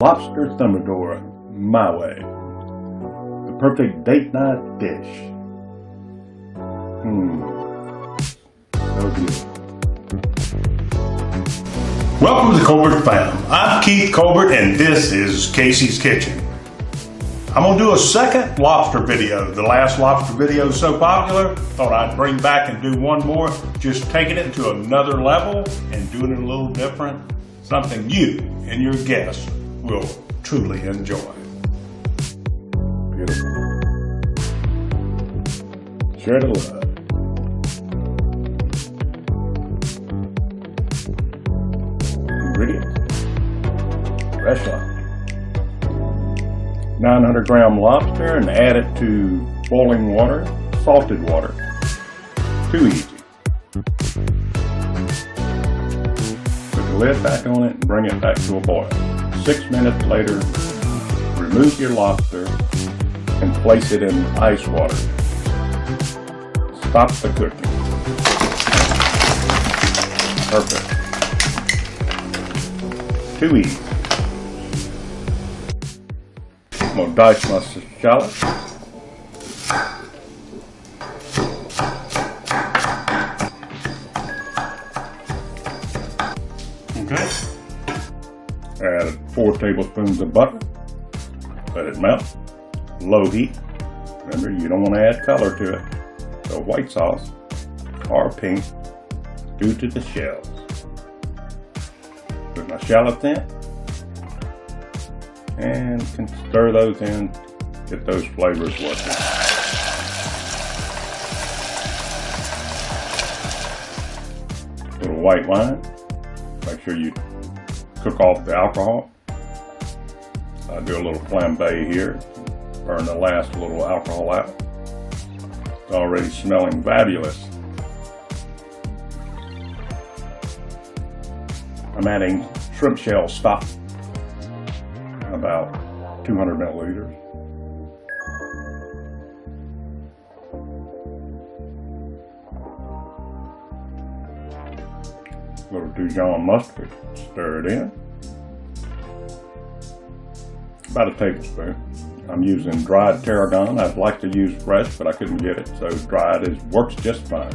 Lobster Thermidor, my way. The perfect date night dish. So good. Welcome to the Colbert Fam. I'm Keith Colbert and this is Casey's Kitchen. I'm going to do a second lobster video. The last lobster video is so popular, thought I'd bring back and do one more, just taking it to another level and doing it a little different. Something you and your guests will truly enjoy. Beautiful. Share the love. Ingredients. Fresh lobster. 900 gram lobster and add it to boiling water, salted water. Too easy. Put the lid back on it and bring it back to a boil. 6 minutes later, remove your lobster and place it in ice water. Stop the cooking. Perfect. Too easy. I'm going to dice my shallots. Okay. Add 4 tablespoons of butter. Let it melt. Low heat. Remember, you don't want to add color to it. So white sauce or pink due to the shells. Put my shallots in. And can stir those in, get those flavors working. A little white wine. Make sure you cook off the alcohol. I do a little flambe here, burn the last little alcohol out. It's already smelling fabulous. I'm adding shrimp shell stock. About 200 milliliters. A little Dijon mustard, stir it in. About a tablespoon. I'm using dried tarragon. I'd like to use fresh, but I couldn't get it, so dried works just fine.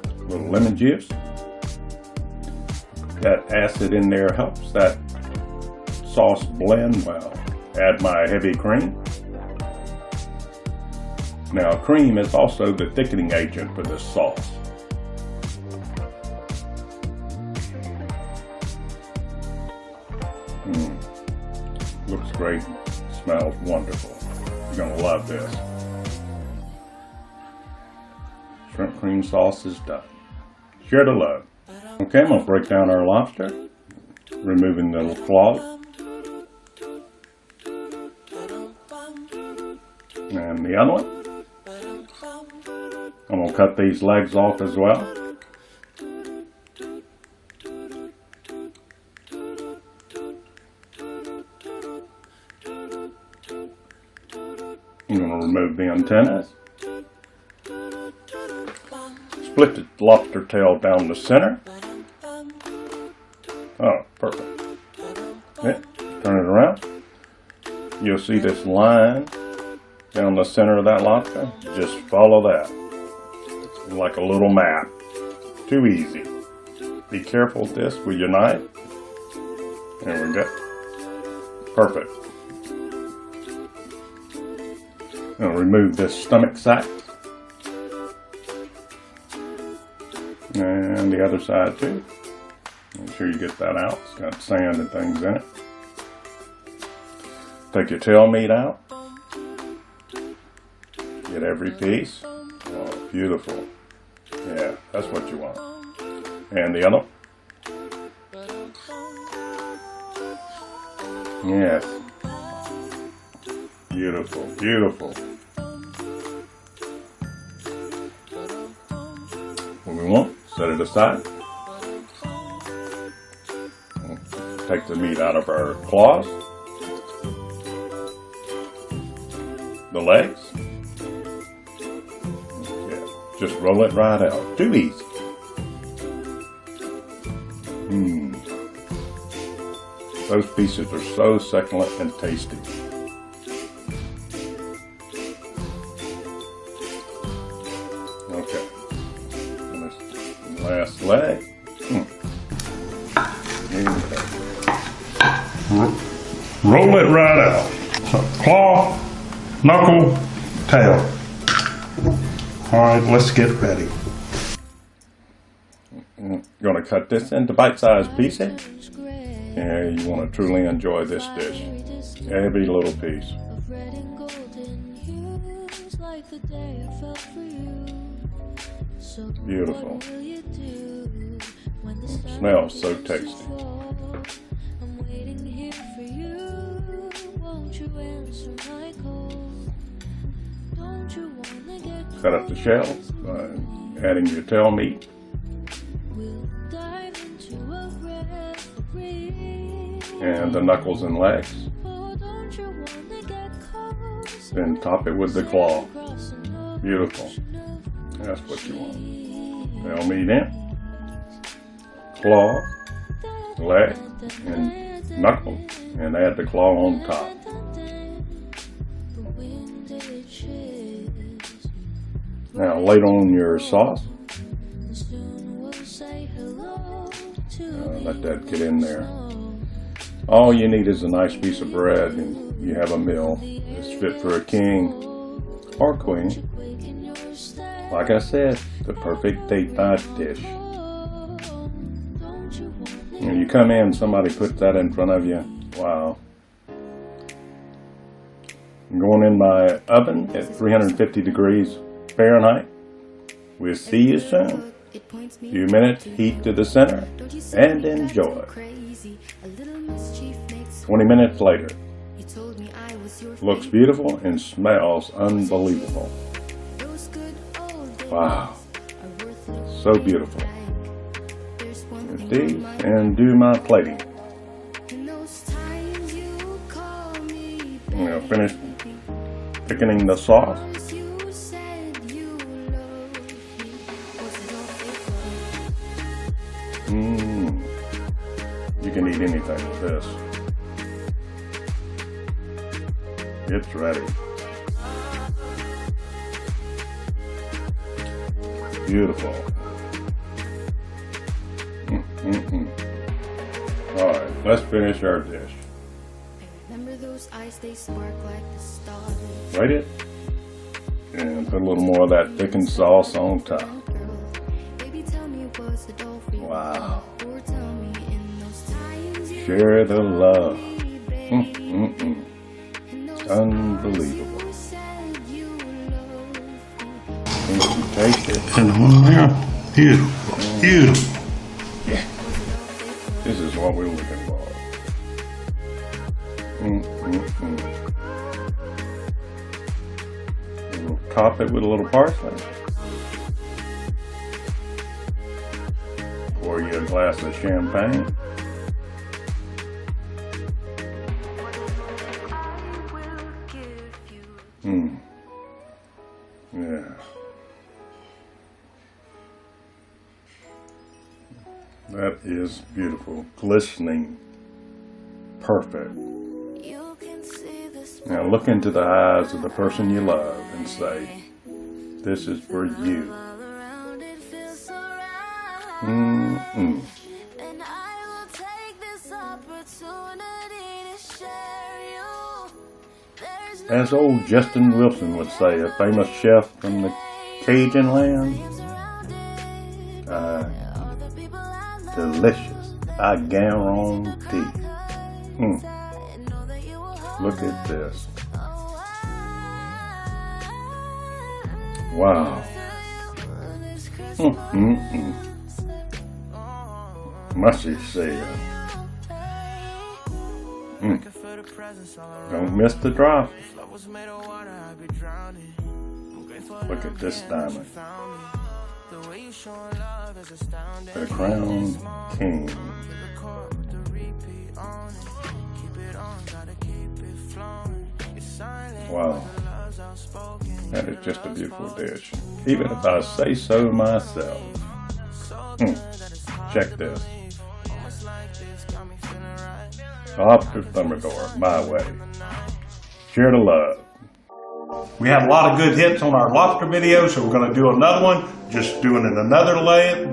A little lemon juice. That acid in there helps that sauce blend well. Add my heavy cream. Now cream is also the thickening agent for this sauce. Looks great, smells wonderful. You're gonna love this. Shrimp cream sauce is done. Share the love. Okay, I'm going to break down our lobster, removing the little claws. And the other one. I'm going to cut these legs off as well. I'm going to remove the antennas. Split the lobster tail down the center. Oh, perfect. Yeah, turn it around. You'll see this line down the center of that lobster. Just follow that. It's like a little map. Too easy. Be careful with this with your knife. There we go. Perfect. I'll remove this stomach sac. And the other side too. Make sure you get that out. It's got sand and things in it. Take your tail meat out. Get every piece. Oh, beautiful. Yeah, that's what you want. And the other. Yes. Beautiful, beautiful. What we want, set it aside. Take the meat out of our claws. The legs. Yeah, just roll it right out. Too easy. Those pieces are so succulent and tasty. Okay. And this last leg. Here we go. Roll it right out. Claw, knuckle, tail. All right, let's get ready. You're going to cut this into bite-sized pieces. Yeah, you want to truly enjoy this dish. Every little piece. Beautiful. It smells so tasty. Cut up the shells by adding your tail meat. And the knuckles and legs. Then top it with the claw. Beautiful. That's what you want. Tail meat in, claw, leg, and knuckle, and add the claw on top. Now lay on your sauce. Let that get in there. All you need is a nice piece of bread and you have a meal. It's fit for a king or queen. Like I said, the perfect date night dish. When you come in, somebody puts that in front of you. Wow. I'm going in my oven at 350 degrees Fahrenheit. We'll see you soon. Few minutes, heat to the center, and enjoy. 20 minutes later. Looks beautiful and smells unbelievable. Wow. So beautiful. With these, and do my plating. I'm going to finish thickening the sauce. You can eat anything with this. It's ready. Beautiful. All right, let's finish our dish. Rate it, and put a little more of that thickened sauce on top. Wow. Share the love. Unbelievable. Can you taste it? Beautiful. Beautiful. Yeah. This is what we're looking for. We'll top it with a little parsley. Pour you a glass of champagne. Yeah. That is beautiful. Glistening. Perfect. Now look into the eyes of the person you love and say, this is for you. As old Justin Wilson would say, a famous chef from the Cajun land, delicious, I guarantee. Look at this. Wow. Mushy said. Don't miss the drop. Look at this diamond. The crown king. Wow. That is just a beautiful dish. Even if I say so myself. Check this. Lobster Thermidor, my way. Share the love. We had a lot of good hits on our lobster videos, so we're going to do another one, just doing it another layer.